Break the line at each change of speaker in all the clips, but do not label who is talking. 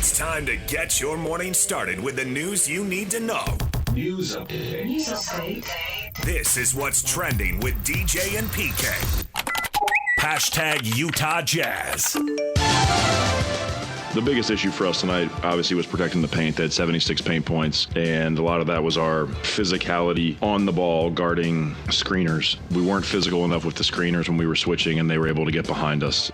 It's time to get your morning started with the news you need to know.
News update.
This is what's trending with DJ and PK. Hashtag Utah Jazz.
The biggest issue for us tonight, obviously, was protecting the paint. They had 76 paint points, and a lot of that was our physicality on the ball, guarding screeners. We weren't physical enough with the screeners when we were switching, and they were able to get behind us.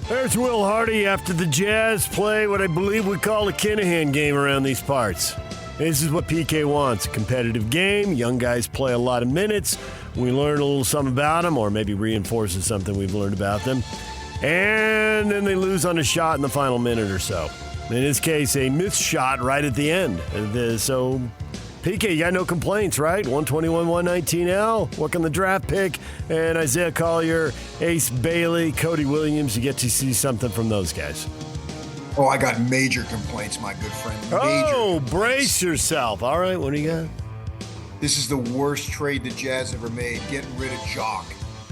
There's Will Hardy after the Jazz play what I believe we call a Kinahan game around these parts. This is what PK wants, a competitive game. Young guys play a lot of minutes. We learn a little something about them, or maybe reinforces something we've learned about them. And then they lose on a shot in the final minute or so. In this case, a missed shot right at the end. So, PK, you got no complaints, right? 121-119L, working the draft pick, and Isaiah Collier, Ace Bailey, Cody Williams. You get to see something from those guys.
Oh, I got major complaints, my good friend.
Oh, brace yourself. All right, what do you got?
This is the worst trade the Jazz ever made, getting rid of Jock.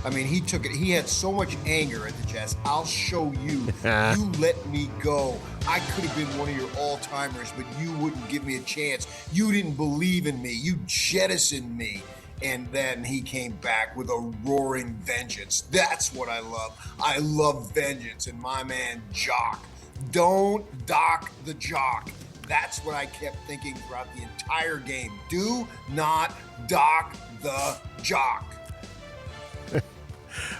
I mean, he took it. He had so much anger at the Jazz. I'll show you. You let me go. I could have been one of your all-timers, but you wouldn't give me a chance. You didn't believe in me. You jettisoned me. And then he came back with a roaring vengeance. That's what I love. I love vengeance. And my man, Jock. Don't dock the Jock. That's what I kept thinking throughout the entire game. Do not dock the Jock.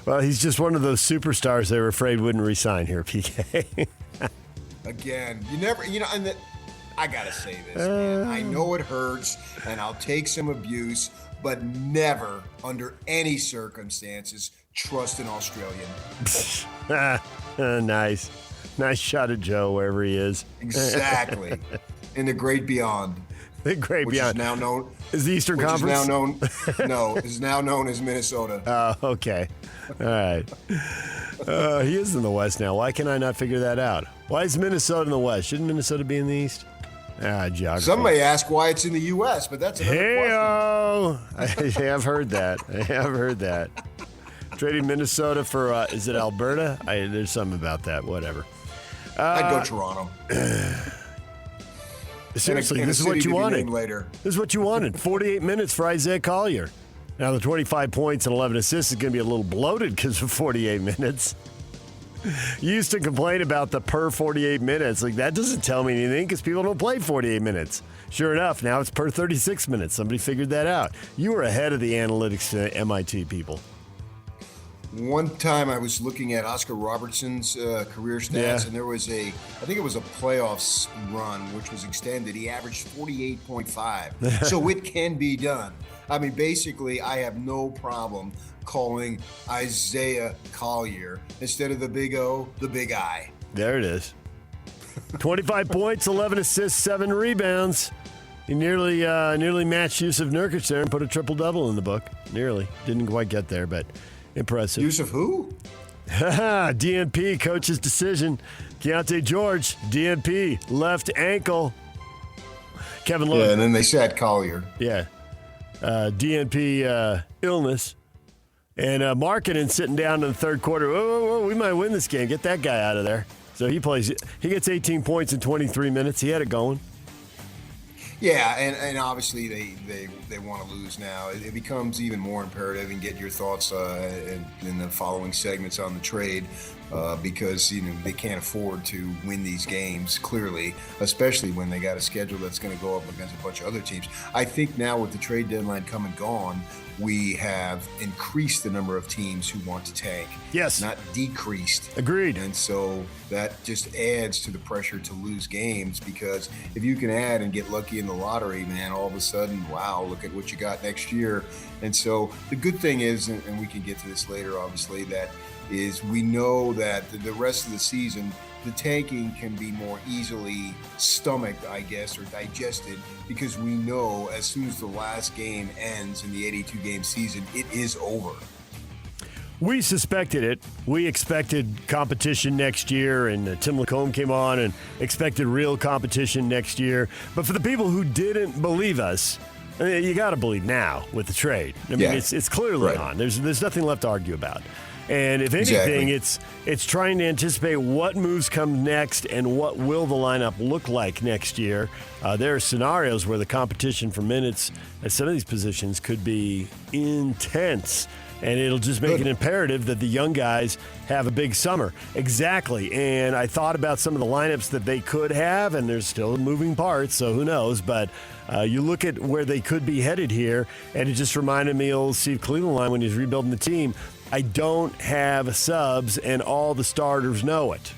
Well, he's just one of those superstars they were afraid wouldn't resign here, PK.
Again, and I got to say this, man. I know it hurts, and I'll take some abuse, but never, under any circumstances, trust an Australian.
Nice. Nice shot at Joe, wherever he is.
Exactly. In the great beyond.
The great beyond.
Which is now known.
Is the Eastern Conference?
Is now known as Minnesota.
Oh, okay. All right. He is in the West now. Why can I not figure that out? Why is Minnesota in the West? Shouldn't Minnesota be in the East? Geography.
Some may ask why it's in the U.S., but that's another
question. I have heard that. Trading Minnesota for, is it Alberta? There's something about that. Whatever.
I'd go Toronto.
Seriously, this is what you wanted. This is what you wanted. 48 minutes for Isaiah Collier. Now, the 25 points and 11 assists is going to be a little bloated because of 48 minutes. You used to complain about the per 48 minutes. Like, that doesn't tell me anything because people don't play 48 minutes. Sure enough, now it's per 36 minutes. Somebody figured that out. You were ahead of the analytics MIT people.
One time I was looking at Oscar Robertson's career stats, and there was I think it was a playoffs run, which was extended. He averaged 48.5. So it can be done. I mean, basically, I have no problem calling Isaiah Collier instead of the Big O, the Big I.
There it is. 25 points, 11 assists, 7 rebounds. He nearly matched Yusuf Nurkic there and put a triple-double in the book. Nearly. Didn't quite get there, but impressive.
Yusuf who?
DNP, coach's decision. Keontae George, DNP, left ankle. Kevin Love.
Yeah, and then they sat Collier.
Yeah. DNP illness. And Markkanen sitting down in the third quarter. Whoa, we might win this game. Get that guy out of there. So he gets 18 points in 23 minutes. He had it going.
Yeah, and obviously they want to lose now. It becomes even more imperative, and get your thoughts in the following segments on the trade because they can't afford to win these games, clearly, especially when they got a schedule that's going to go up against a bunch of other teams. I think now with the trade deadline come and gone, we have increased the number of teams who want to tank.
Yes.
Not decreased.
Agreed.
And so that just adds to the pressure to lose games, because if you can add and get lucky in the lottery, man, all of a sudden, wow, look at what you got next year. And so the good thing is, and we can get to this later, obviously, that is we know that the rest of the season, the tanking can be more easily stomached, I guess, or digested, because we know as soon as the last game ends in the 82-game season, it is over.
We suspected it. We expected competition next year, and Tim Lacombe came on and expected real competition next year. But for the people who didn't believe us, you got to believe now with the trade. I mean, it's clearly on. There's nothing left to argue about. And if anything, it's trying to anticipate what moves come next and what will the lineup look like next year. There are scenarios where the competition for minutes at some of these positions could be intense. And it'll just make it imperative that the young guys have a big summer. Exactly. And I thought about some of the lineups that they could have, and there's still moving parts, so who knows. But you look at where they could be headed here, and it just reminded me of old Steve Cleveland line when he was rebuilding the team. I don't have subs, and all the starters know it.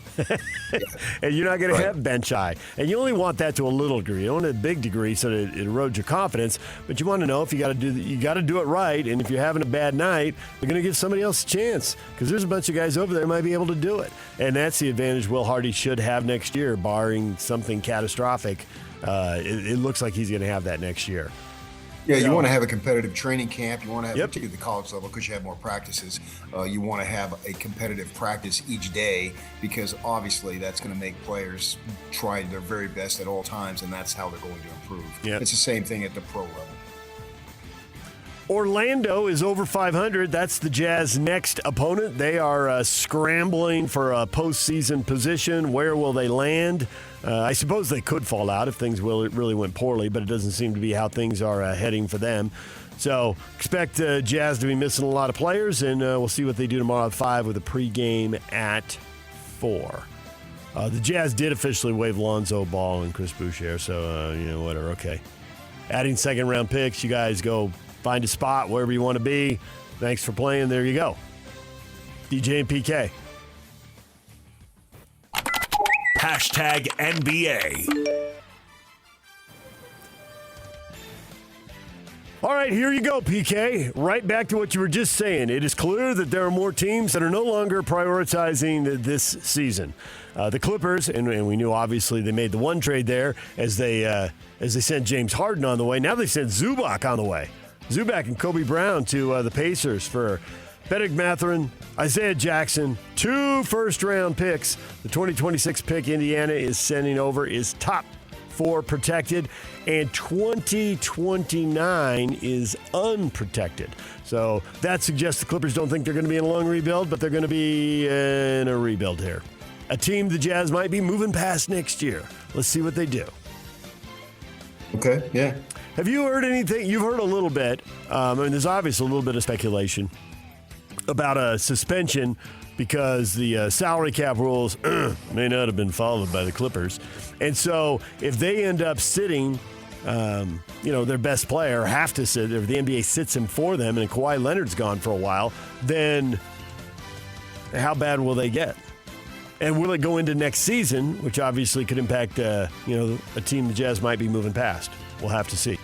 And you're not going to have bench eye. And you only want that to a little degree. You don't want a big degree so that it erodes your confidence. But you want to know if you got to do it right. And if you're having a bad night, you're going to give somebody else a chance because there's a bunch of guys over there who might be able to do it. And that's the advantage Will Hardy should have next year, barring something catastrophic. It looks like he's going to have that next year.
Yeah, you want to have a competitive training camp. You want to have, particularly at the college level, because you have more practices. You want to have a competitive practice each day because obviously that's going to make players try their very best at all times, and that's how they're going to improve. Yep. It's the same thing at the pro level.
Orlando is over 500. That's the Jazz' next opponent. They are scrambling for a postseason position. Where will they land? I suppose they could fall out if things really went poorly, but it doesn't seem to be how things are heading for them. So expect Jazz to be missing a lot of players, and we'll see what they do tomorrow at 5 with a pregame at 4. The Jazz did officially waive Lonzo Ball and Chris Boucher, so, whatever, okay. Adding second-round picks, you guys go find a spot wherever you want to be. Thanks for playing. There you go. DJ and PK.
Hashtag NBA.
All right, here you go, PK. Right back to what you were just saying. It is clear that there are more teams that are no longer prioritizing this season. The Clippers, and we knew obviously they made the one trade there as they sent James Harden on the way. Now they sent Zubac on the way. Zubac and Kobe Brown to the Pacers for Bennedict Mathurin, Isaiah Jackson, 2 first-round picks. The 2026 pick Indiana is sending over is top 4 protected, and 2029 is unprotected. So that suggests the Clippers don't think they're going to be in a long rebuild, but they're going to be in a rebuild here. A team the Jazz might be moving past next year. Let's see what they do.
Okay, yeah.
Have you heard anything? You've heard a little bit. There's obviously a little bit of speculation about a suspension because the salary cap rules may not have been followed by the Clippers. And so if they end up sitting, their best player, have to sit, if the NBA sits him for them and Kawhi Leonard's gone for a while, then how bad will they get? And will it go into next season, which obviously could impact, a team the Jazz might be moving past? We'll have to see.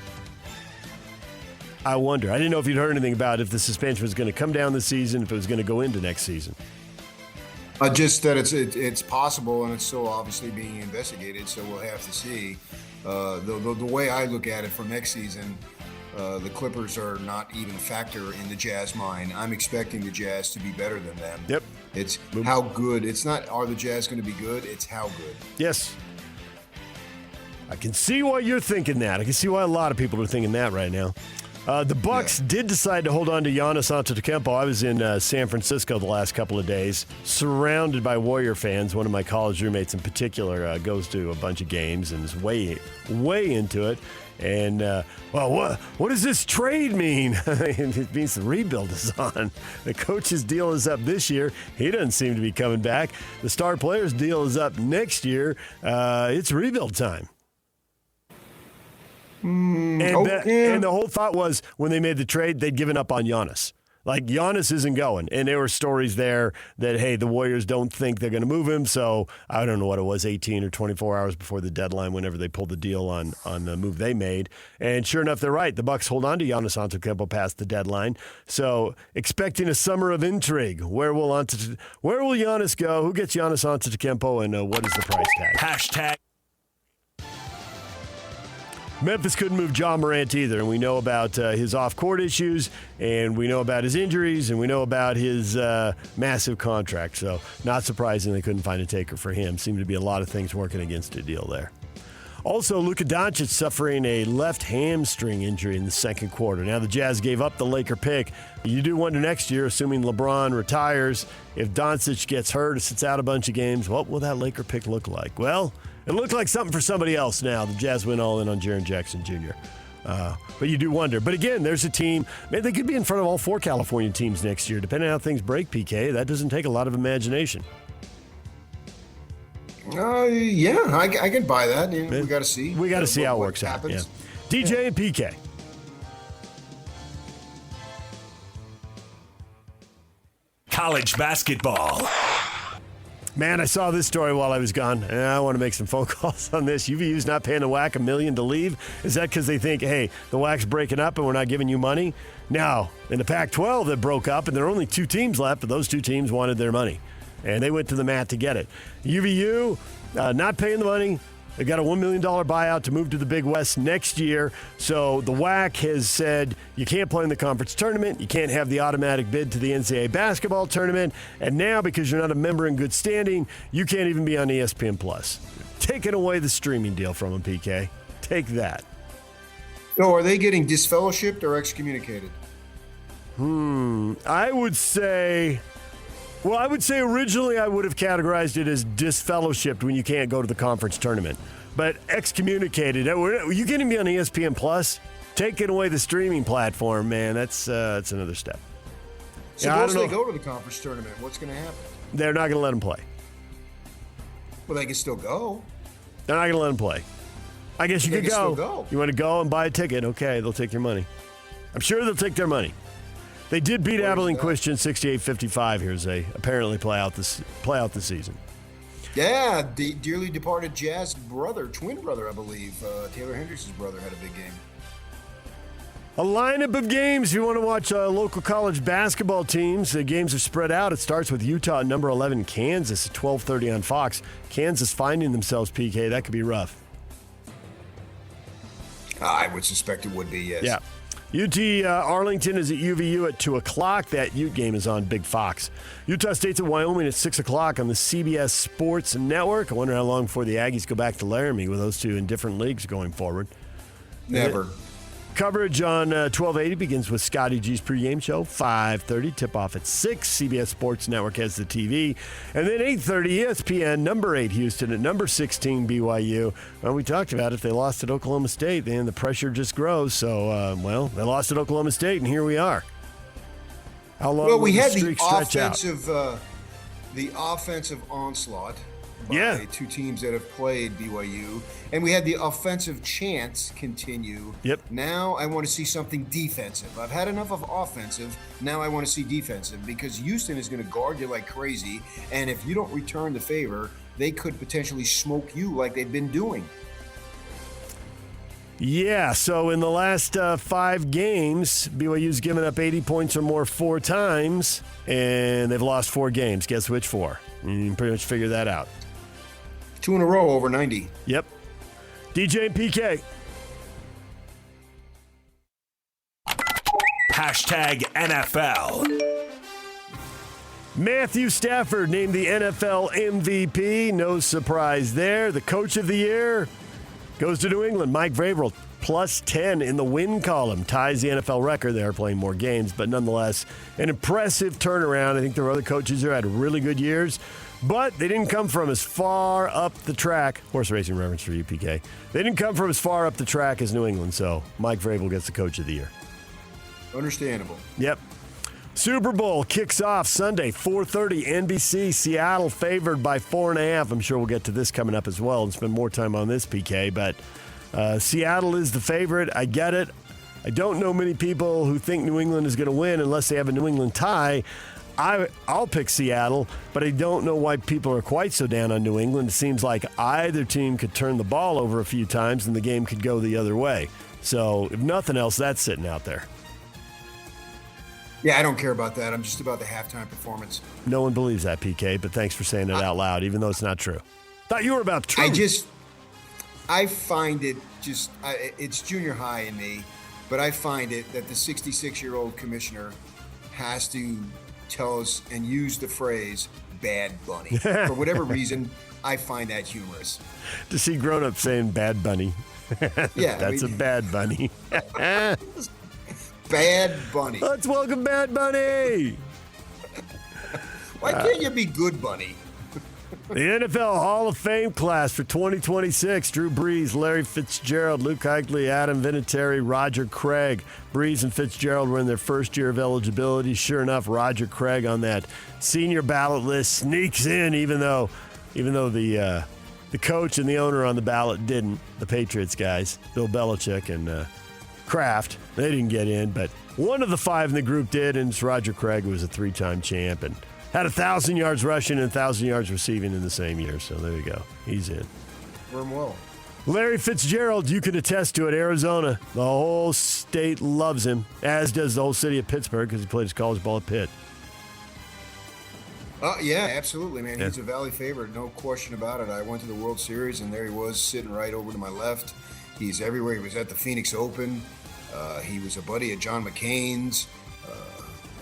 I wonder. I didn't know if you'd heard anything about if the suspension was going to come down this season, if it was going to go into next season.
Just that it's possible, and it's still obviously being investigated, so we'll have to see. The way I look at it for next season, the Clippers are not even a factor in the Jazz mind. I'm expecting the Jazz to be better than them.
Yep.
It's how good. It's not are the Jazz going to be good, it's how good.
Yes. I can see why you're thinking that. I can see why a lot of people are thinking that right now. The Bucks did decide to hold on to Giannis Antetokounmpo. I was in San Francisco the last couple of days, surrounded by Warrior fans. One of my college roommates in particular goes to a bunch of games and is way into it. And, what does this trade mean? It means the rebuild is on. The coach's deal is up this year. He doesn't seem to be coming back. The star player's deal is up next year. It's rebuild time. And the whole thought was when they made the trade, they'd given up on Giannis. Like, Giannis isn't going. And there were stories there that, hey, the Warriors don't think they're going to move him. So I don't know what it was, 18 or 24 hours before the deadline, whenever they pulled the deal on the move they made. And sure enough, they're right. The Bucks hold on to Giannis Antetokounmpo past the deadline. So expecting a summer of intrigue. Where will Giannis go? Who gets Giannis Antetokounmpo? And what is the price tag?
Hashtag.
Memphis couldn't move Ja Morant either, and we know about his off-court issues, and we know about his injuries, and we know about his massive contract. So not surprising they couldn't find a taker for him. Seemed to be a lot of things working against a deal there. Also, Luka Doncic suffering a left hamstring injury in the second quarter. Now the Jazz gave up the Laker pick. You do wonder next year, assuming LeBron retires, if Doncic gets hurt or sits out a bunch of games, what will that Laker pick look like? Well, it looked like something for somebody else now. The Jazz went all in on Jaren Jackson Jr. But you do wonder. But again, there's a team. Man, they could be in front of all 4 California teams next year, depending on how things break, PK. That doesn't take a lot of imagination.
Yeah, I can buy that. We got to see.
We got to see how it works out. Yeah. DJ and PK.
College basketball.
Man, I saw this story while I was gone, and I want to make some phone calls on this. UVU's not paying the WAC $1 million to leave. Is that because they think, hey, the WAC's breaking up and we're not giving you money? No. In the Pac-12, that broke up, and there are only 2 teams left, but those 2 teams wanted their money, and they went to the mat to get it. UVU, not paying the money. They got a $1 million buyout to move to the Big West next year. So the WAC has said you can't play in the conference tournament. You can't have the automatic bid to the NCAA basketball tournament. And now, because you're not a member in good standing, you can't even be on ESPN+. Taking away the streaming deal from them, PK. Take that.
No, are they getting disfellowshipped or excommunicated?
I would say originally I would have categorized it as disfellowshipped when you can't go to the conference tournament. But excommunicated, you can't even be on ESPN Plus. Taking away the streaming platform, man, that's another step.
Suppose they go to the conference tournament, what's going to happen?
They're not going to let them play.
Well, they can still go.
They're not going to let them play. I guess you could go.
Still go.
You want to go and buy a ticket? Okay, they'll take your money. I'm sure they'll take their money. They did beat Abilene Christian 68-55 here as they apparently play out the season.
Yeah, the dearly departed Jazz twin brother, I believe. Taylor Hendricks' brother had a big game.
A lineup of games. If you want to watch local college basketball teams, the games are spread out. It starts with Utah at number 11, Kansas at 12:30 on Fox. Kansas finding themselves, PK. That could be rough.
I would suspect it would be, yes.
Yeah. UT Arlington is at UVU at 2 o'clock. That Ute game is on Big Fox. Utah State's at Wyoming at 6 o'clock on the CBS Sports Network. I wonder how long before the Aggies go back to Laramie with those 2 in different leagues going forward.
Never.
Coverage on 1280 begins with Scotty G's pregame show, 5:30. Tip-off at 6. CBS Sports Network has the TV. And then 8:30, ESPN, number 8 Houston at number 16 BYU. Well, we talked about if they lost at Oklahoma State, then the pressure just grows. So, they lost at Oklahoma State, and here we are. How long will the streak stretch out?
The offensive onslaught
by
2 teams that have played BYU, and we had the offensive chance continue.
Yep.
Now I want to see something defensive. I've had enough of offensive. Now I want to see defensive because Houston is going to guard you like crazy, and if you don't return the favor, they could potentially smoke you like they've been doing.
Yeah, so in the last 5 games, BYU's given up 80 points or more 4 times, and they've lost 4 games. Guess which 4? You can pretty much figure that out.
2 in a row over 90.
Yep. DJ and PK.
#NFL.
Matthew Stafford named the NFL MVP. No surprise there. The coach of the year goes to New England. Mike Vrabel, plus 10 in the win column. Ties the NFL record. They are playing more games, but nonetheless, an impressive turnaround. I think there were other coaches there had really good years, but they didn't come from as far up the track. Horse racing reference for you, PK. They didn't come from as far up the track as New England, so Mike Vrabel gets the coach of the year.
Understandable.
Yep. Super Bowl kicks off Sunday, 4:30, NBC. Seattle favored by 4.5. I'm sure we'll get to this coming up as well and spend more time on this, PK. But Seattle is the favorite. I get it. I don't know many people who think New England is going to win unless they have a New England tie. I'll pick Seattle, but I don't know why people are quite so down on New England. It seems like either team could turn the ball over a few times and the game could go the other way. So if nothing else, that's sitting out there.
Yeah, I don't care about that. I'm just about the halftime performance.
No one believes that, PK, but thanks for saying it out loud, even though it's not true. Thought you were about truth.
I find it just, it's junior high in me, but I find it that the 66-year-old commissioner has to tell us and use the phrase, Bad Bunny. For whatever reason, I find that humorous.
To see grown-ups saying Bad Bunny.
Yeah.
That's a Bad Bunny.
Bad Bunny.
Let's welcome Bad Bunny.
Why can't you be Good Bunny?
The NFL Hall of Fame class for 2026. Drew Brees, Larry Fitzgerald, Luke Kuechly, Adam Vinatieri, Roger Craig. Brees and Fitzgerald were in their first year of eligibility. Sure enough, Roger Craig on that senior ballot list sneaks in, even though the coach and the owner on the ballot didn't. The Patriots guys, Bill Belichick and Kraft, they didn't get in, but one of the five in the group did, and it's Roger Craig, who was a three-time champ and had 1,000 yards rushing and 1,000 yards receiving in the same year. So there you go. He's in.
Worm well.
Larry Fitzgerald, you can attest to it. Arizona, the whole state loves him, as does the whole city of Pittsburgh because he played his college ball at Pitt.
Yeah, absolutely, man. He's a Valley favorite, no question about it. I went to the World Series, and there he was sitting right over to my left. He's everywhere. He was at the Phoenix Open. He was a buddy of John McCain's,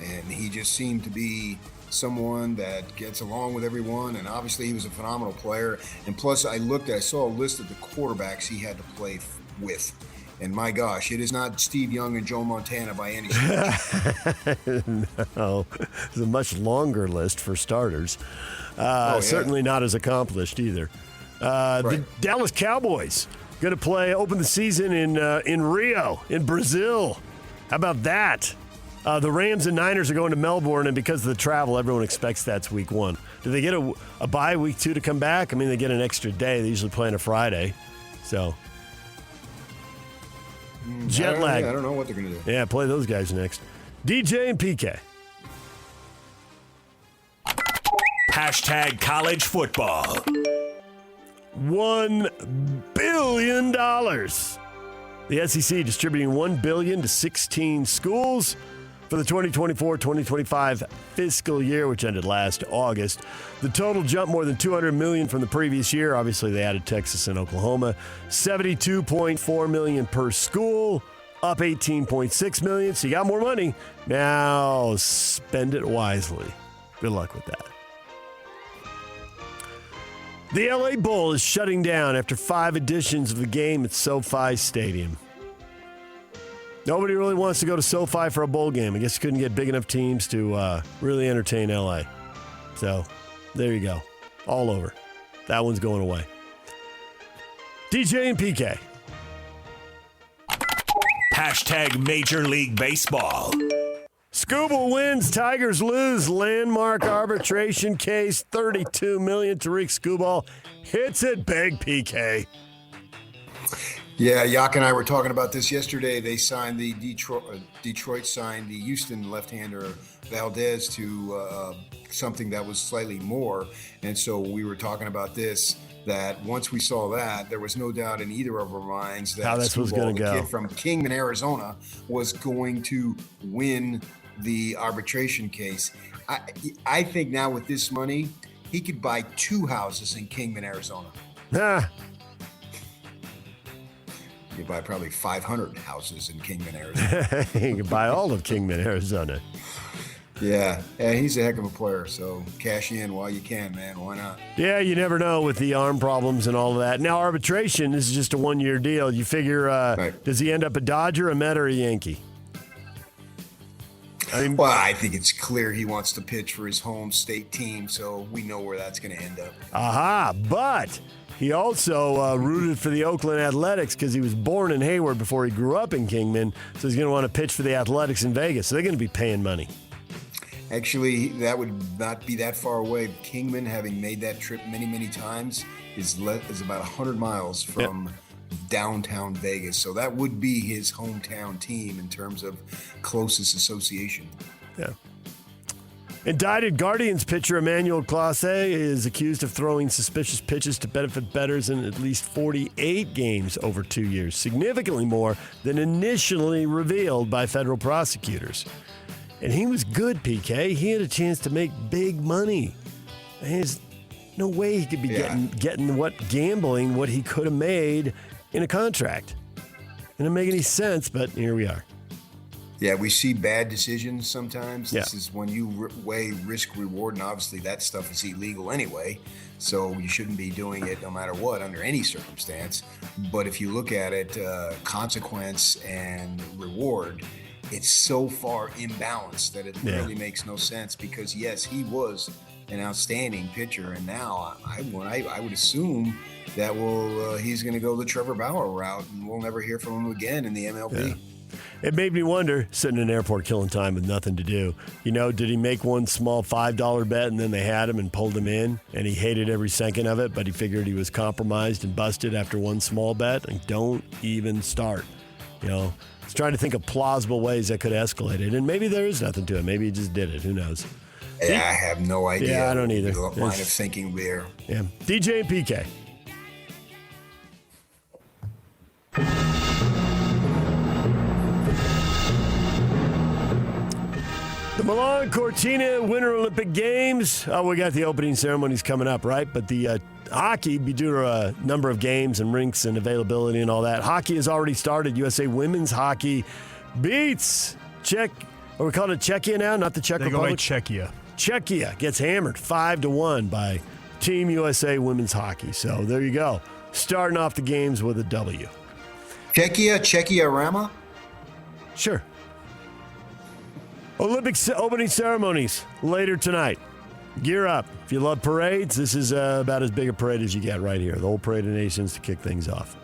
and he just seemed to be someone that gets along with everyone, and obviously he was a phenomenal player. And plus, I saw a list of the quarterbacks he had to play with, and my gosh, it is not Steve Young and Joe Montana by any stretch.
No, it's a much longer list for starters. Certainly not as accomplished either.
Right.
The Dallas Cowboys going to open the season in Rio, in Brazil. How about that? The Rams and Niners are going to Melbourne, and because of the travel, everyone expects that's week one. Do they get a bye week two to come back? I mean, they get an extra day. They usually play on a Friday. So, jet lag.
I don't know what they're going to do.
Yeah, play those guys next. DJ and PK.
Hashtag college football.
$1 billion. The SEC distributing $1 billion to 16 schools for the 2024-2025 fiscal year, which ended last August. The total jumped more than $200 million from the previous year. Obviously, they added Texas and Oklahoma. $72.4 million per school, up $18.6 million. So you got more money. Now spend it wisely. Good luck with that. The LA Bowl is shutting down after 5 editions of the game at SoFi Stadium. Nobody really wants to go to SoFi for a bowl game. I guess you couldn't get big enough teams to really entertain LA. So there you go. All over. That one's going away. DJ and PK.
Hashtag Major League Baseball.
Scuba wins, Tigers lose. Landmark arbitration case, $32 million. Tariq Skubal hits it big, PK.
Yeah, Yak and I were talking about this yesterday. They signed Detroit signed the Houston left-hander Valdez to something that was slightly more. And so we were talking about this, that once we saw that, there was no doubt in either of our minds that
how this was going to go.
The kid from Kingman, Arizona, was going to win the arbitration case. I think now with this money, he could buy 2 houses in Kingman, Arizona. You could buy probably 500 houses in Kingman, Arizona.
You can buy all of Kingman, Arizona.
Yeah, he's a heck of a player, so cash in while you can, man. Why not?
Yeah, you never know with the arm problems and all of that. Now, arbitration, this is just a one-year deal. You figure,
Right.
Does he end up a Dodger, a Met, or a Yankee?
Well, I think it's clear he wants to pitch for his home state team, so we know where that's going to end up.
Aha, but he also rooted for the Oakland Athletics because he was born in Hayward before he grew up in Kingman, so he's going to want to pitch for the Athletics in Vegas, so they're going to be paying money.
Actually, that would not be that far away. Kingman, having made that trip many, many times, is about 100 miles from downtown Vegas. So that would be his hometown team in terms of closest association.
Yeah. Indicted Guardians pitcher Emmanuel Clase is accused of throwing suspicious pitches to benefit bettors in at least 48 games over 2 years, significantly more than initially revealed by federal prosecutors. And he was good, PK. He had a chance to make big money. There's no way he could be getting what he could have made in a contract. It didn't make any sense, but here we are.
Yeah, we see bad decisions sometimes.
Yeah.
This is when you weigh risk reward, and obviously that stuff is illegal anyway. So you shouldn't be doing it no matter what, under any circumstance. But if you look at it, consequence and reward, it's so far imbalanced that it really makes no sense. Because yes, he was an outstanding pitcher, and now I would assume that he's going to go the Trevor Bauer route, and we'll never hear from him again in the MLB.
Yeah. It made me wonder, sitting in an airport killing time with nothing to do, did he make one small $5 bet and then they had him and pulled him in and he hated every second of it, but he figured he was compromised and busted after one small bet? And don't even start. I was trying to think of plausible ways that could escalate it, and maybe there is nothing to it. Maybe he just did it. Who knows?
Yeah, I have no idea.
Yeah, I don't either.
The line of thinking there.
Yeah. DJ and PK. The Milan Cortina Winter Olympic Games. Oh, we got the opening ceremonies coming up, right? But the hockey, due to a number of games and rinks and availability and all that, hockey has already started. USA women's hockey beats we call it Czechia now, not the Czech Republic.
They go by Czechia.
Czechia gets hammered 5-1 by Team USA women's hockey. So there you go. Starting off the games with a W.
Czechia Rama?
Sure. Olympic opening ceremonies later tonight. Gear up. If you love parades, this is about as big a parade as you get right here. The whole Parade of Nations to kick things off.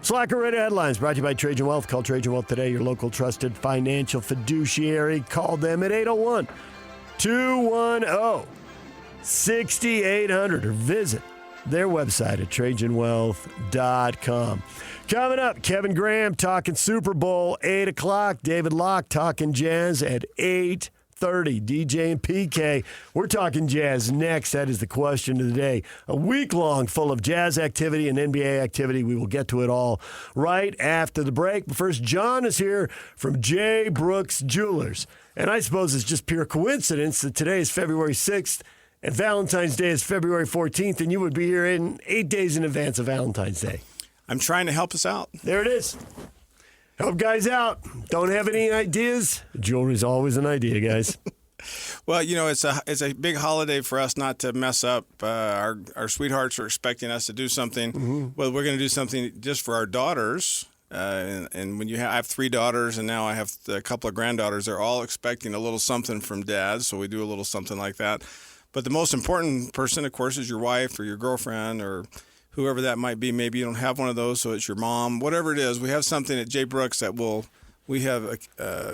Slacker Radio Headlines brought to you by Trajan Wealth. Call Trajan Wealth today, your local trusted financial fiduciary. Call them at 801-210-6800 or visit their website at TrajanWealth.com. Coming up, Kevin Graham talking Super Bowl, 8 o'clock. David Locke talking Jazz at 8:30. DJ and PK, we're talking Jazz next. That is the question of the day. A week long full of Jazz activity and NBA activity. We will get to it all right after the break. But first, John is here from J. Brooks Jewelers. And I suppose it's just pure coincidence that today is February 6th and Valentine's Day is February 14th, and you would be here in 8 days in advance of Valentine's Day.
I'm trying to help us out.
There it is. Help guys out. Don't have any ideas? Jewelry's always an idea, guys.
Well, it's a big holiday for us not to mess up. Our sweethearts are expecting us to do something. Mm-hmm. Well, we're going to do something just for our daughters. And when I have 3 daughters, and now I have a couple of granddaughters, they're all expecting a little something from Dad. So we do a little something like that. But the most important person, of course, is your wife or your girlfriend or whoever that might be. Maybe you don't have one of those, so it's your mom. Whatever it is, we have something at J. Brooks that we have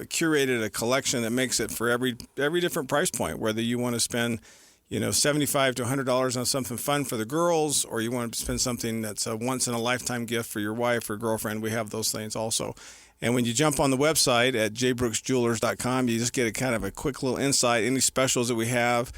curated a collection that makes it for every different price point, whether you want to spend $75 to $100 on something fun for the girls, or you want to spend something that's a once-in-a-lifetime gift for your wife or girlfriend. We have those things also. And when you jump on the website at jbrooksjewelers.com, you just get a kind of a quick little insight, any specials that we have.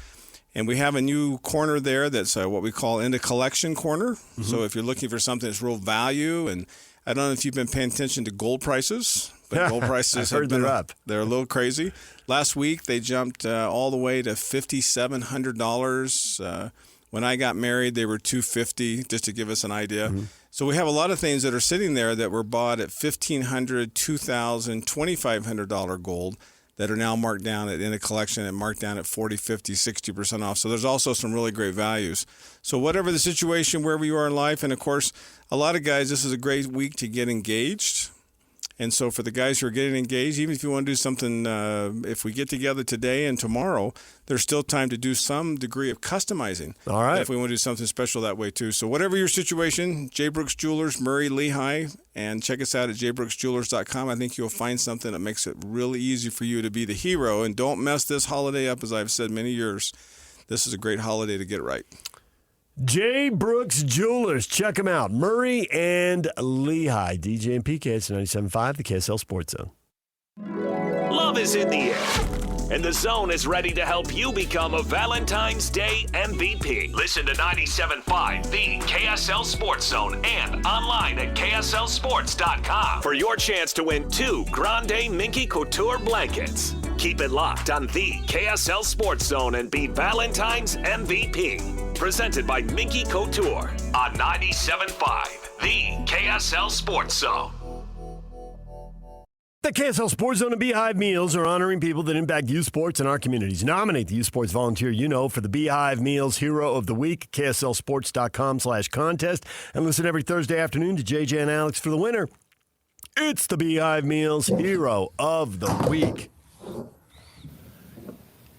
And we have a new corner there that's what we call in the collection corner. Mm-hmm. So if you're looking for something that's real value, and I don't know if you've been paying attention to gold prices, but gold prices
I've heard they're up.
They're a little crazy. Last week they jumped all the way to $5,700. When I got married, they were $250, just to give us an idea. Mm-hmm. So we have a lot of things that are sitting there that were bought at $1,500, $2,000, $2,500 gold, that are now marked down in a collection and marked down at 40, 50, 60% off. So there's also some really great values. So whatever the situation, wherever you are in life, and of course, a lot of guys, this is a great week to get engaged. And so for the guys who are getting engaged, even if you want to do something, if we get together today and tomorrow, there's still time to do some degree of customizing.
All right.
If we want to do something special that way too. So whatever your situation, J. Brooks Jewelers, Murray, Lehigh, and check us out at jbrooksjewelers.com. I think you'll find something that makes it really easy for you to be the hero. And don't mess this holiday up, as I've said many years. This is a great holiday to get right.
J. Brooks Jewelers. Check them out. Murray and Lehigh. DJ and PK. It's 97.5, the KSL Sports Zone.
Love is in the air, and the Zone is ready to help you become a Valentine's Day MVP. Listen to 97.5, the KSL Sports Zone, and online at KSLSports.com for your chance to win 2 Grande Minky Couture blankets. Keep it locked on the KSL Sports Zone and be Valentine's MVP. Presented by Minky Couture on 97.5, the KSL Sports Zone.
The KSL Sports Zone and Beehive Meals are honoring people that impact youth sports in our communities. Nominate the youth sports volunteer you know for the Beehive Meals Hero of the Week, KSLSports.com/contest. And listen every Thursday afternoon to JJ and Alex for the winner. It's the Beehive Meals Hero of the Week.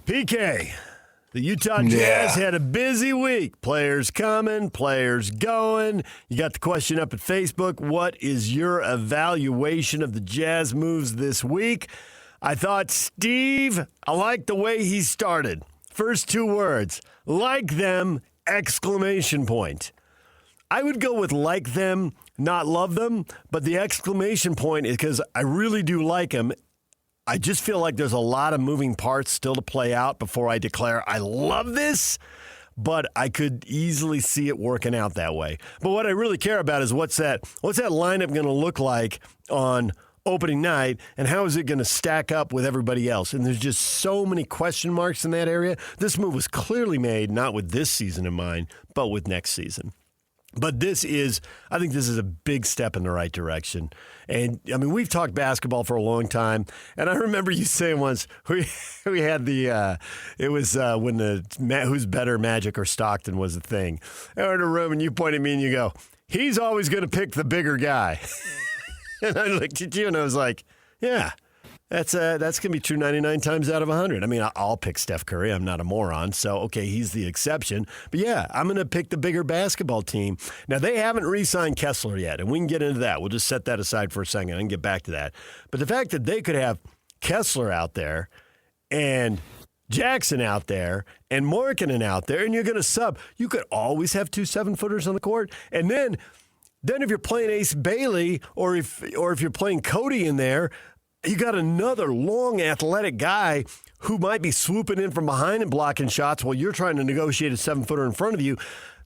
PK, the Utah Jazz had a busy week. Players coming, players going. You got the question up at Facebook. What is your evaluation of the Jazz moves this week? I thought, Steve, I like the way he started. First two words, like them, exclamation point. I would go with like them, not love them, but the exclamation point is because I really do like them. I just feel like there's a lot of moving parts still to play out before I declare I love this, but I could easily see it working out that way. But what I really care about is what's that lineup going to look like on opening night, and how is it going to stack up with everybody else? And there's just so many question marks in that area. This move was clearly made not with this season in mind, but with next season. But I think this is a big step in the right direction. And, I mean, we've talked basketball for a long time. And I remember you saying once, we had it was when who's better, Magic or Stockton was a thing. I were in a room and you pointed at me and you go, he's always going to pick the bigger guy. And I looked at you and I was like, yeah. That's going to be true 99 times out of 100. I mean, I'll pick Steph Curry. I'm not a moron. So, okay, he's the exception. But, yeah, I'm going to pick the bigger basketball team. Now, they haven't re-signed Kessler yet, and we can get into that. We'll just set that aside for a second and get back to that. But the fact that they could have Kessler out there and Jackson out there and Morkinen out there, and you're going to sub. You could always have two 7-footers on the court. And then if you're playing Ace Bailey or if you're playing Cody in there, you got another long, athletic guy who might be swooping in from behind and blocking shots while you're trying to negotiate a 7-footer in front of you.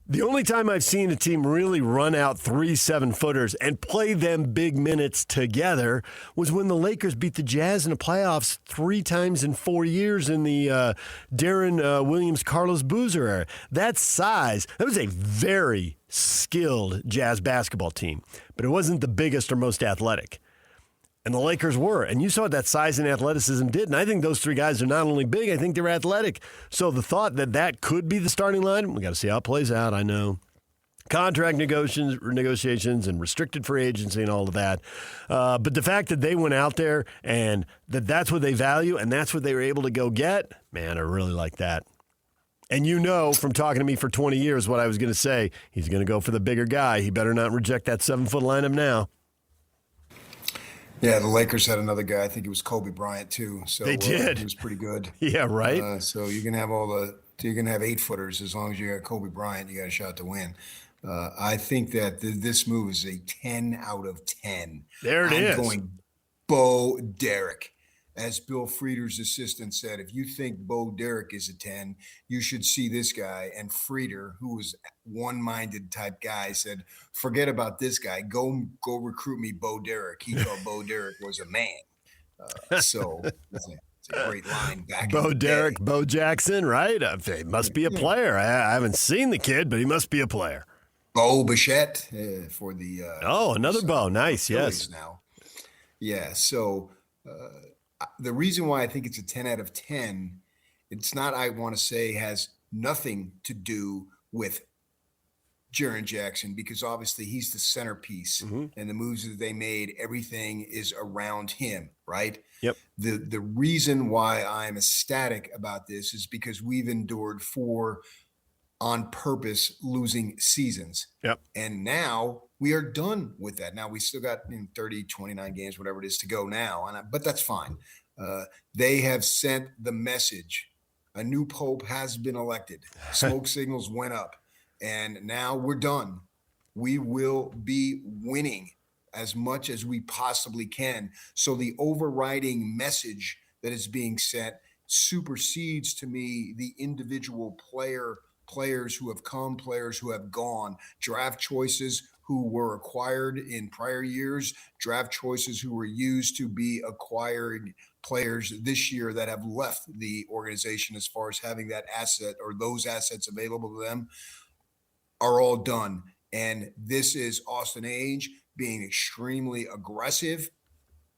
The only time I've seen a team really run out 3 7-footers and play them big minutes together was when the Lakers beat the Jazz in the playoffs 3 times in 4 years in the Darren Williams, Carlos Boozer era. That size, that was a very skilled Jazz basketball team, but it wasn't the biggest or most athletic. And the Lakers were. And you saw what that size and athleticism did. And I think those 3 guys are not only big, I think they're athletic. So the thought that could be the starting line, we got to see how it plays out, I know. Contract negotiations and restricted free agency and all of that. But the fact that they went out there and that's what they value and that's what they were able to go get, man, I really like that. And you know from talking to me for 20 years what I was going to say. He's going to go for the bigger guy. He better not reject that 7-foot lineup now.
Yeah, the Lakers had another guy. I think it was Kobe Bryant too. So
they did.
He was pretty good.
Yeah, right.
So you can have you can have 8-footers as long as you got Kobe Bryant. You got a shot to win. I think that this move is a 10 out of 10.
There it is.
I'm going Bo Derek. As Bill Frieder's assistant said, if you think Bo Derek is a 10, you should see this guy. And Frieder, who was one-minded type guy, said, forget about this guy. Go recruit me Bo Derek. He thought Bo Derek was a man. So it's a great line back
Bo
in the
Derek,
day.
Bo Jackson, right? He must be a player. I haven't seen the kid, but he must be a player.
Bo Bichette for the
another Bo. Nice, yes.
Now. Yeah, so the reason why I think it's a 10 out of 10, it's not, I want to say, has nothing to do with Jaren Jackson, because obviously he's the centerpiece and the moves that they made, everything is around him, right?
Yep.
The reason why I'm ecstatic about this is because we've endured 4 on purpose losing seasons.
Yep.
And now we are done with that. Now we still got 30, 29 games, whatever it is to go now. But that's fine. They have sent the message. A new pope has been elected. Smoke signals went up. And now we're done. We will be winning as much as we possibly can. So the overriding message that is being sent supersedes to me the individual players who have come, players who have gone, draft choices who were acquired in prior years, draft choices who were used to be acquired players this year that have left the organization as far as having that asset or those assets available to them are all done. And this is Austin Age being extremely aggressive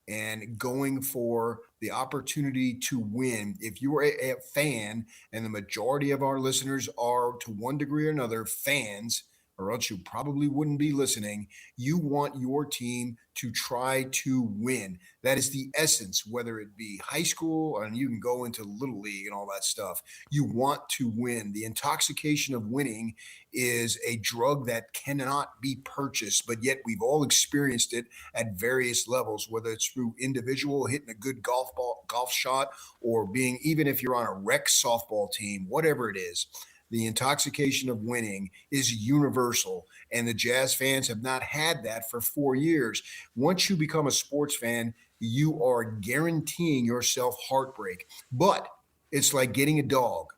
and going for the opportunity to win. If you are a fan, and the majority of our listeners are to one degree or another fans, or else you probably wouldn't be listening, you want your team to try to win. That is the essence, whether it be high school and you can go into little league and all that stuff. You want to win. The intoxication of winning is a drug that cannot be purchased, but yet we've all experienced it at various levels, whether it's through individual hitting a good golf shot, or being, even if you're on a rec softball team, whatever it is. The intoxication of winning is universal, and the Jazz fans have not had that for 4 years. Once you become a sports fan, you are guaranteeing yourself heartbreak. But it's like getting a dog.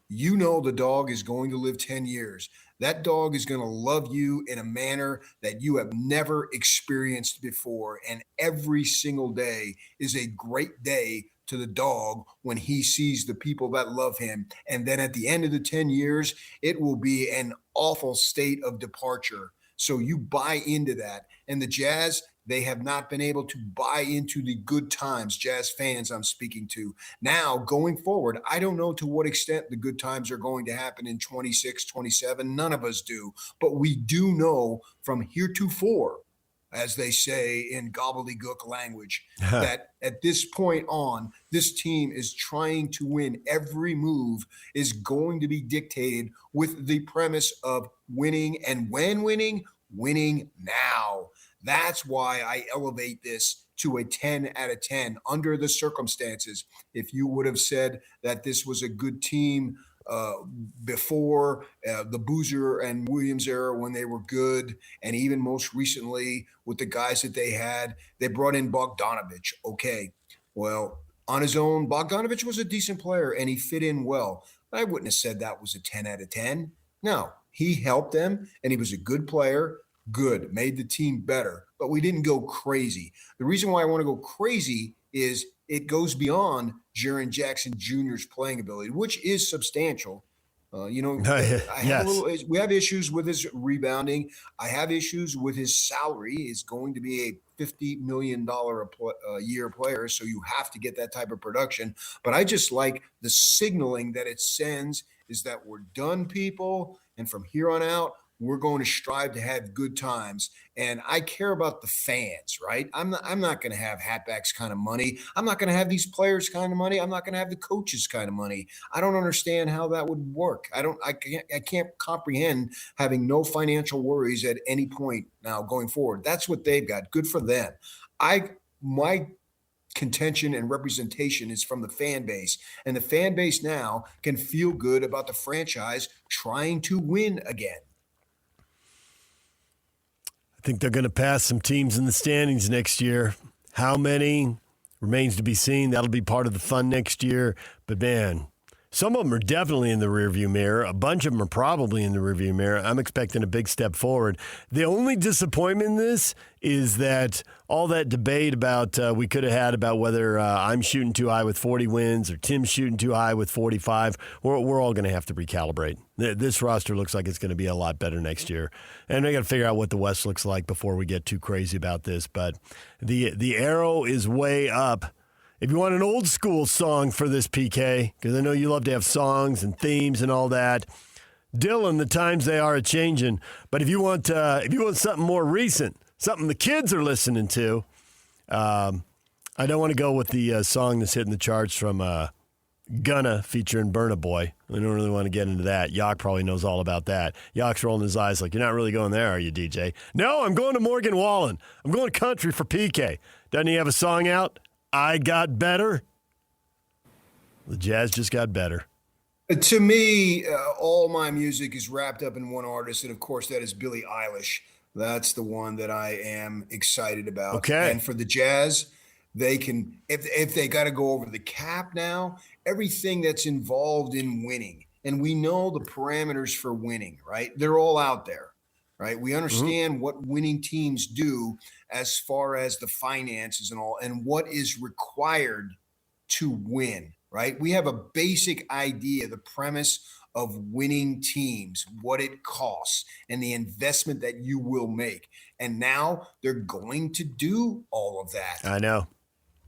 You know the dog is going to live 10 years. That dog is going to love you in a manner that you have never experienced before. And every single day is a great day to the dog when he sees the people that love him. And then at the end of the 10 years, it will be an awful state of departure. So you buy into that. And the Jazz, they have not been able to buy into the good times, Jazz fans I'm speaking to. Now, going forward, I don't know to what extent the good times are going to happen in 26, 27. None of us do. But we do know from heretofore, as they say in gobbledygook language, that at this point on, this team is trying to win. Every move is going to be dictated with the premise of winning, and when winning, winning now. That's why I elevate this to a 10 out of 10 under the circumstances. If you would have said that this was a good team before the Boozer and Williams era when they were good, and even most recently with the guys that they brought in Bogdanovich. Okay, well, on his own, Bogdanovich was a decent player and he fit in well. I wouldn't have said that was a 10 out of 10. No, he helped them and he was a good player. Good, made the team better, but we didn't go crazy. The reason why I want to go crazy is it goes beyond Jaren Jackson Jr.'s playing ability, which is substantial. We have issues with his rebounding. I have issues with his salary. He's going to be a $50 million a year player, so you have to get that type of production. But I just like the signaling that it sends is that we're done, people, and from here on out, we're going to strive to have good times. And I care about the fans, right? I'm not going to have Hatbacks kind of money. I'm not going to have these players kind of money. I'm not going to have the coaches kind of money. I don't understand how that would work. I can't comprehend having no financial worries at any point now going forward. That's what they've got. Good for them. My contention and representation is from the fan base, and the fan base now can feel good about the franchise trying to win again.
I think they're going to pass some teams in the standings next year. How many remains to be seen. That'll be part of the fun next year. But, man, some of them are definitely in the rearview mirror. A bunch of them are probably in the rearview mirror. I'm expecting a big step forward. The only disappointment in this is that all that debate about we could have had about whether I'm shooting too high with 40 wins or Tim's shooting too high with 45, we're all going to have to recalibrate. This roster looks like it's going to be a lot better next year. And we got to figure out what the West looks like before we get too crazy about this. But the arrow is way up. If you want an old school song for this, PK, because I know you love to have songs and themes and all that, Dylan, the times they are a-changing. But if you want something more recent, something the kids are listening to, I don't want to go with the song that's hitting the charts from Gunna featuring Burna Boy. I don't really want to get into that. Yak probably knows all about that. Yak's rolling his eyes like, you're not really going there, are you, DJ? No, I'm going to Morgan Wallen. I'm going country for PK. Doesn't he have a song out? I Got Better. The Jazz just got better.
To me, all my music is wrapped up in one artist, and of course, that is Billie Eilish. That's the one that I am excited about.
Okay.
And for the Jazz, they can, if they got to go over the cap now, everything that's involved in winning, and we know the parameters for winning, right? They're all out there. Right. We understand what winning teams do as far as the finances and all, and what is required to win. Right. We have a basic idea, the premise of winning teams, what it costs and the investment that you will make. And now they're going to do all of that.
I know.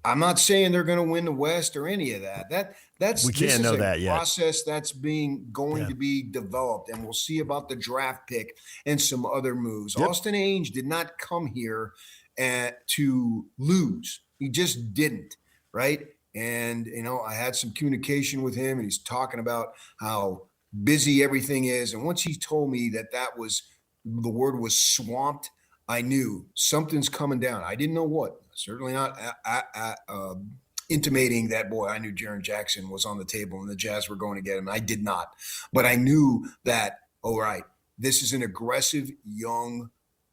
I'm not saying they're going to win the West or any of that. This
can't know
is a
that yet.
process that's going to be developed, and we'll see about the draft pick and some other moves.
Yep.
Austin Ainge did not come here to lose. He just didn't, right? And I had some communication with him, and he's talking about how busy everything is. And once he told me that the word was swamped, I knew something's coming down. I didn't know what. Certainly not intimating that, boy, I knew Jaren Jackson was on the table and the Jazz were going to get him. I did not. But I knew that, all right, this is an aggressive, young,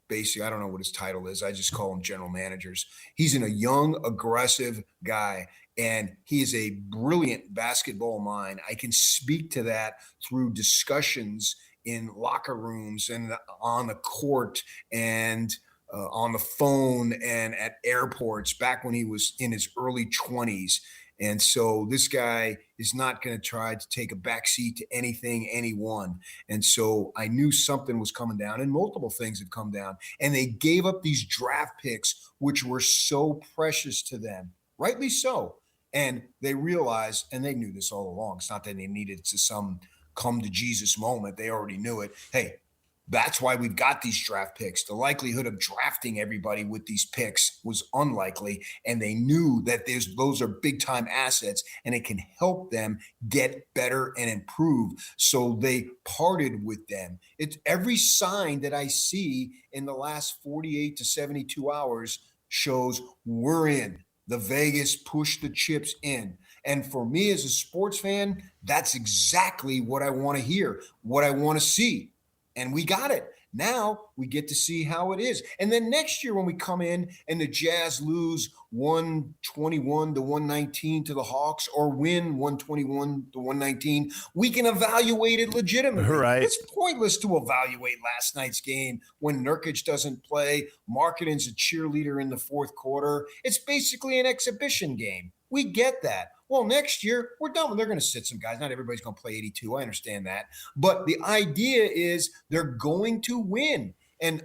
basically, I don't know what his title is. I just call him general managers. He's a young, aggressive guy, and he is a brilliant basketball mind. I can speak to that through discussions in locker rooms and on the court and on the phone and at airports back when he was in his early 20s. And so this guy is not going to try to take a backseat to anyone. And so I knew something was coming down, and multiple things have come down. And they gave up these draft picks, which were so precious to them, rightly so. And they realized, and they knew this all along, it's not that they needed to some come to Jesus moment. They already knew it. Hey, that's why we've got these draft picks. The likelihood of drafting everybody with these picks was unlikely, and they knew that those are big-time assets, and it can help them get better and improve. So they parted with them. It's every sign that I see in the last 48 to 72 hours shows we're in. The Vegas push the chips in. And for me as a sports fan, that's exactly what I want to hear, what I want to see. And we got it. Now we get to see how it is. And then next year when we come in and the Jazz lose 121 to 119 to the Hawks or win 121 to 119, we can evaluate it legitimately.
Right.
It's pointless to evaluate last night's game when Nurkic doesn't play. Markkanen's a cheerleader in the fourth quarter. It's basically an exhibition game. We get that. Well, next year, we're done. They're going to sit some guys. Not everybody's going to play 82. I understand that. But the idea is they're going to win. And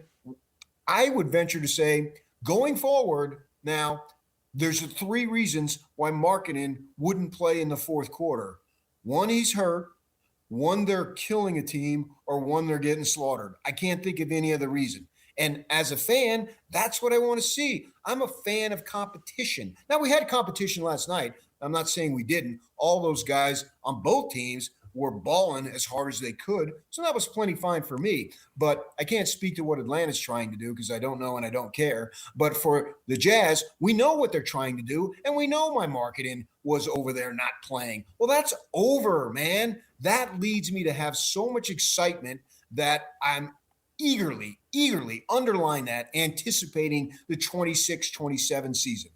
I would venture to say, going forward, now, there's 3 reasons why Markkanen wouldn't play in the fourth quarter. 1, he's hurt. 1, they're killing a team. Or 1, they're getting slaughtered. I can't think of any other reason. And as a fan, that's what I want to see. I'm a fan of competition. Now, we had competition last night. I'm not saying we didn't. All those guys on both teams were balling as hard as they could. So that was plenty fine for me. But I can't speak to what Atlanta's trying to do because I don't know and I don't care. But for the Jazz, we know what they're trying to do. And we know my Markkanen was over there not playing. Well, that's over, man. That leads me to have so much excitement that I'm eagerly underline that, anticipating the 26-27 season.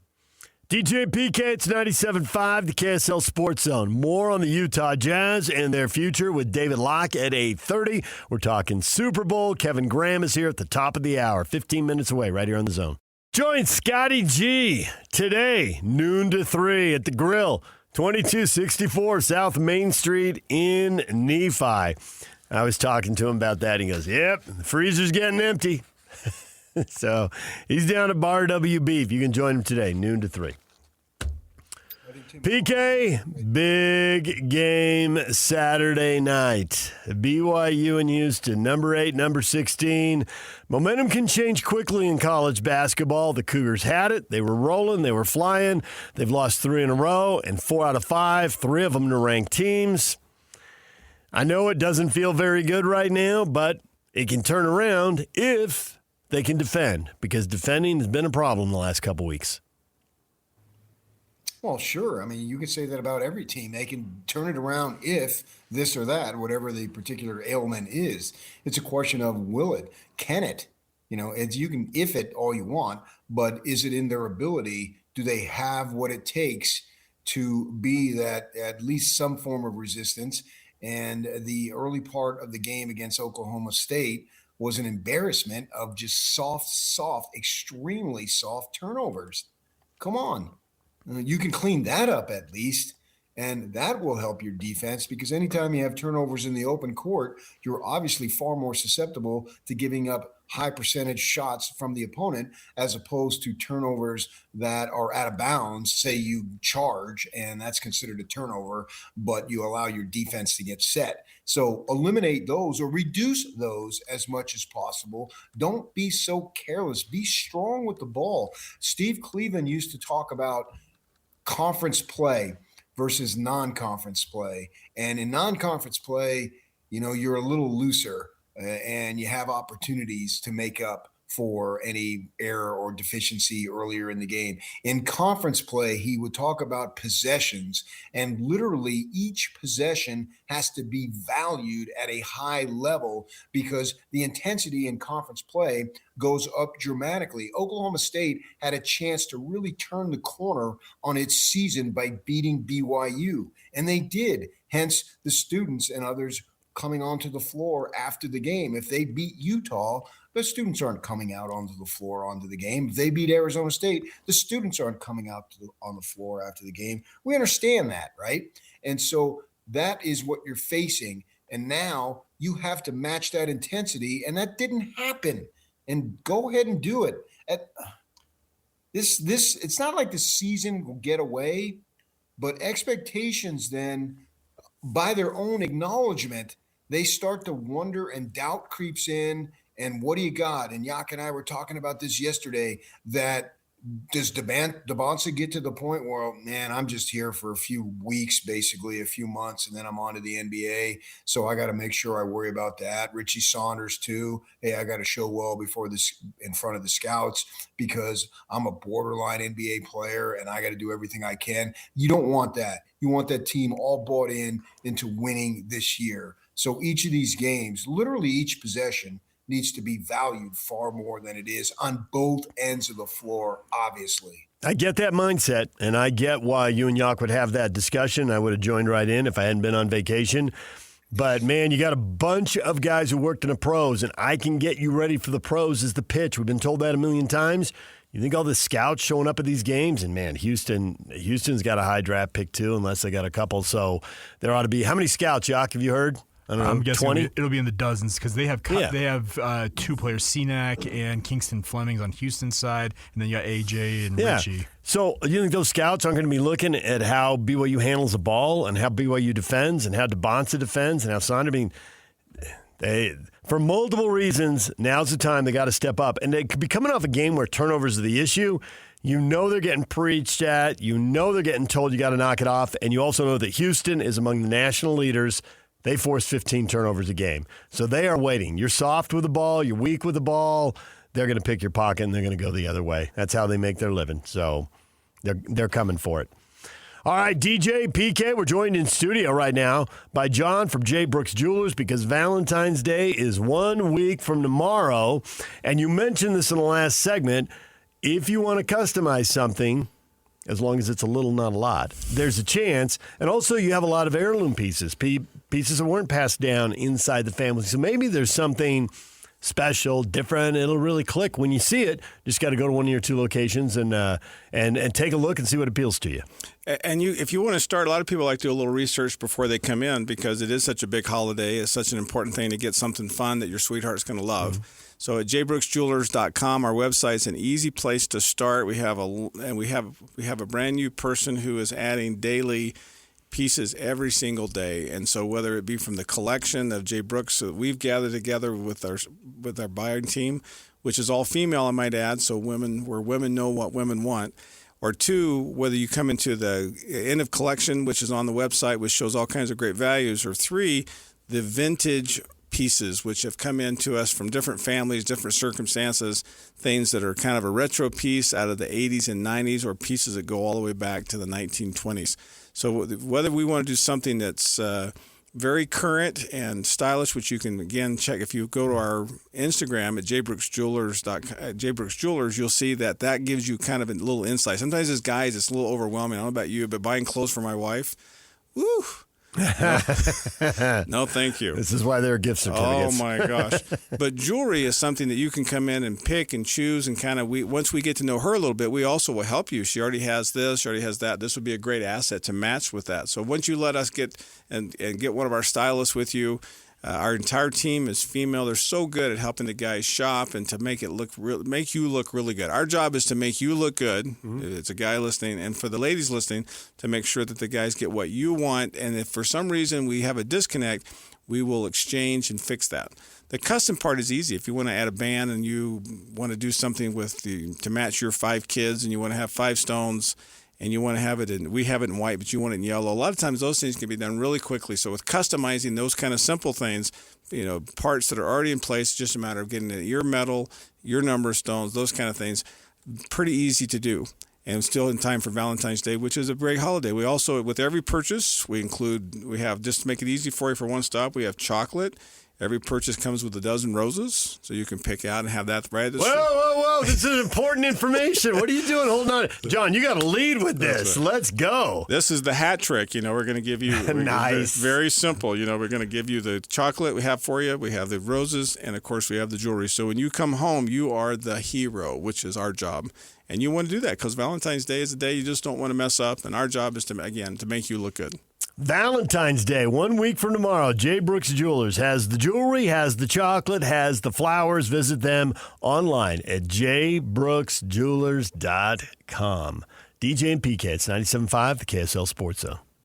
DJ PK, it's 97.5, the KSL Sports Zone. More on the Utah Jazz and their future with David Locke at 8:30. We're talking Super Bowl. Kevin Graham is here at the top of the hour, 15 minutes away, right here on the Zone. Join Scotty G today, noon to 3 at the Grill, 2264 South Main Street in Nephi. I was talking to him about that. He goes, yep, the freezer's getting empty. So he's down at Bar WB. If you can join him today, noon to 3. PK, big game Saturday night. BYU and Houston, number 8, number 16. Momentum can change quickly in college basketball. The Cougars had it. They were rolling. They were flying. They've lost 3 in a row, and 4 out of 5, 3 of them to ranked teams. I know it doesn't feel very good right now, but it can turn around if they can defend, because defending has been a problem the last couple weeks.
Well, sure. I mean, you could say that about every team. They can turn it around if this or that, whatever the particular ailment is. It's a question of will it, can it? You can if it all you want, but is it in their ability? Do they have what it takes to be that at least some form of resistance? And the early part of the game against Oklahoma State was an embarrassment of just soft, extremely soft turnovers. Come on. You can clean that up at least. And that will help your defense because anytime you have turnovers in the open court, you're obviously far more susceptible to giving up high percentage shots from the opponent as opposed to turnovers that are out of bounds. Say you charge and that's considered a turnover, but you allow your defense to get set. So eliminate those or reduce those as much as possible. Don't be so careless. Be strong with the ball. Steve Cleveland used to talk about conference play versus non-conference play. And in non-conference play, you're a little looser and you have opportunities to make up for any error or deficiency earlier in the game. In conference play, he would talk about possessions, and literally each possession has to be valued at a high level because the intensity in conference play goes up dramatically. Oklahoma State had a chance to really turn the corner on its season by beating BYU, and they did. Hence, the students and others coming onto the floor after the game. If they beat Utah, the students aren't coming out onto the floor onto the game. If they beat Arizona State, the students aren't coming out on the floor after the game. We understand that, right? And so that is what you're facing. And now you have to match that intensity, and that didn't happen. And go ahead and do it. It's not like the season will get away, but expectations then, by their own acknowledgement, they start to wonder and doubt creeps in. And what do you got? And Yak and I were talking about this yesterday, that does Devonsa get to the point where, man, I'm just here for a few weeks, basically a few months, and then I'm on to the NBA. So I got to make sure I worry about that. Richie Saunders too. Hey, I got to show well before this in front of the scouts because I'm a borderline NBA player and I got to do everything I can. You don't want that. You want that team all bought into winning this year. So each of these games, literally each possession, needs to be valued far more than it is on both ends of the floor, obviously.
I get that mindset, and I get why you and Yak would have that discussion. I would have joined right in if I hadn't been on vacation. But, man, you got a bunch of guys who worked in the pros, and I can get you ready for the pros is the pitch. We've been told that a million times. You think all the scouts showing up at these games, and, man, Houston's got a high draft pick too, unless they got a couple. So there ought to be – how many scouts, Yak, have you heard? I don't know,
I'm guessing
20?
it'll be in the dozens because they have two players, Cenac and Kingston Flemings on Houston's side, and then you got AJ and Richie.
So you think those scouts aren't going to be looking at how BYU handles the ball and how BYU defends and how Devonsa defends and how Saunders? I mean, for multiple reasons, now's the time they got to step up. And they could be coming off a game where turnovers are the issue. You know they're getting preached at. You know they're getting told you got to knock it off. And you also know that Houston is among the national leaders. They force 15 turnovers a game. So they are waiting. You're soft with the ball. You're weak with the ball. They're going to pick your pocket, and they're going to go the other way. That's how they make their living. So they're coming for it. All right, DJ, PK, we're joined in studio right now by John from J. Brooks Jewelers because Valentine's Day is 1 week from tomorrow. And you mentioned this in the last segment. If you want to customize something, as long as it's a little, not a lot, there's a chance. And also you have a lot of heirloom pieces, pieces that weren't passed down inside the family. So maybe there's something special, different. It'll really click when you see it. Just got to go to one of your two locations and take a look and see what appeals to you.
And if you want to start, a lot of people like to do a little research before they come in because it is such a big holiday. It's such an important thing to get something fun that your sweetheart's going to love. Mm-hmm. So at jbrooksjewelers.com, our website's an easy place to start. We have a brand new person who is adding daily pieces every single day, and so whether it be from the collection of J. Brooks that we've gathered together with our buying team, which is all female, I might add, so women know what women want. Or two, whether you come into the end of collection, which is on the website, which shows all kinds of great values. Or three, the vintage pieces, which have come in to us from different families, different circumstances, things that are kind of a retro piece out of the 80s and 90s, or pieces that go all the way back to the 1920s. So whether we want to do something that's very current and stylish, which you can, again, check if you go to our Instagram at jbrooksjewelers, you'll see that gives you kind of a little insight. Sometimes as guys, it's a little overwhelming. I don't know about you, but buying clothes for my wife, woo, No, thank you.
This is why there are gift certificates.
Oh my gosh! But jewelry is something that you can come in and pick and choose, and kind of once we get to know her a little bit, we also will help you. She already has this, she already has that. This would be a great asset to match with that. So once you let us get one of our stylists with you. Our entire team is female. They're so good at helping the guys shop and to make you look really good. Our job is to make you look good. Mm-hmm. It's a guy listening, and for the ladies listening, to make sure that the guys get what you want. And if for some reason we have a disconnect, we will exchange and fix that. The custom part is easy. If you want to add a band and you want to do something to match your 5 kids, and you want to have 5 stones. And you want to have it we have it in white, but you want it in yellow. A lot of times those things can be done really quickly. So with customizing those kind of simple things, parts that are already in place, it's just a matter of getting your metal, your number of stones, those kind of things, pretty easy to do. And still in time for Valentine's Day, which is a great holiday. We also, with every purchase, we have, just to make it easy for you for one stop, we have chocolate. Every purchase comes with a dozen roses, so you can pick out and have that right at the street.
Whoa. This is important information. What are you doing? Hold on. John, you got to lead with this. Right. Let's go.
This is the hat trick. We're going to give you.
Nice.
Very simple. We're going to give you the chocolate we have for you. We have the roses, and, of course, we have the jewelry. So when you come home, you are the hero, which is our job. And you want to do that because Valentine's Day is a day you just don't want to mess up, and our job is to make you look good.
Valentine's Day, 1 week from tomorrow, Jay Brooks Jewelers has the jewelry, has the chocolate, has the flowers. Visit them online at jbrooksjewelers.com. DJ and PK, it's 97.5, the KSL Sports Zone.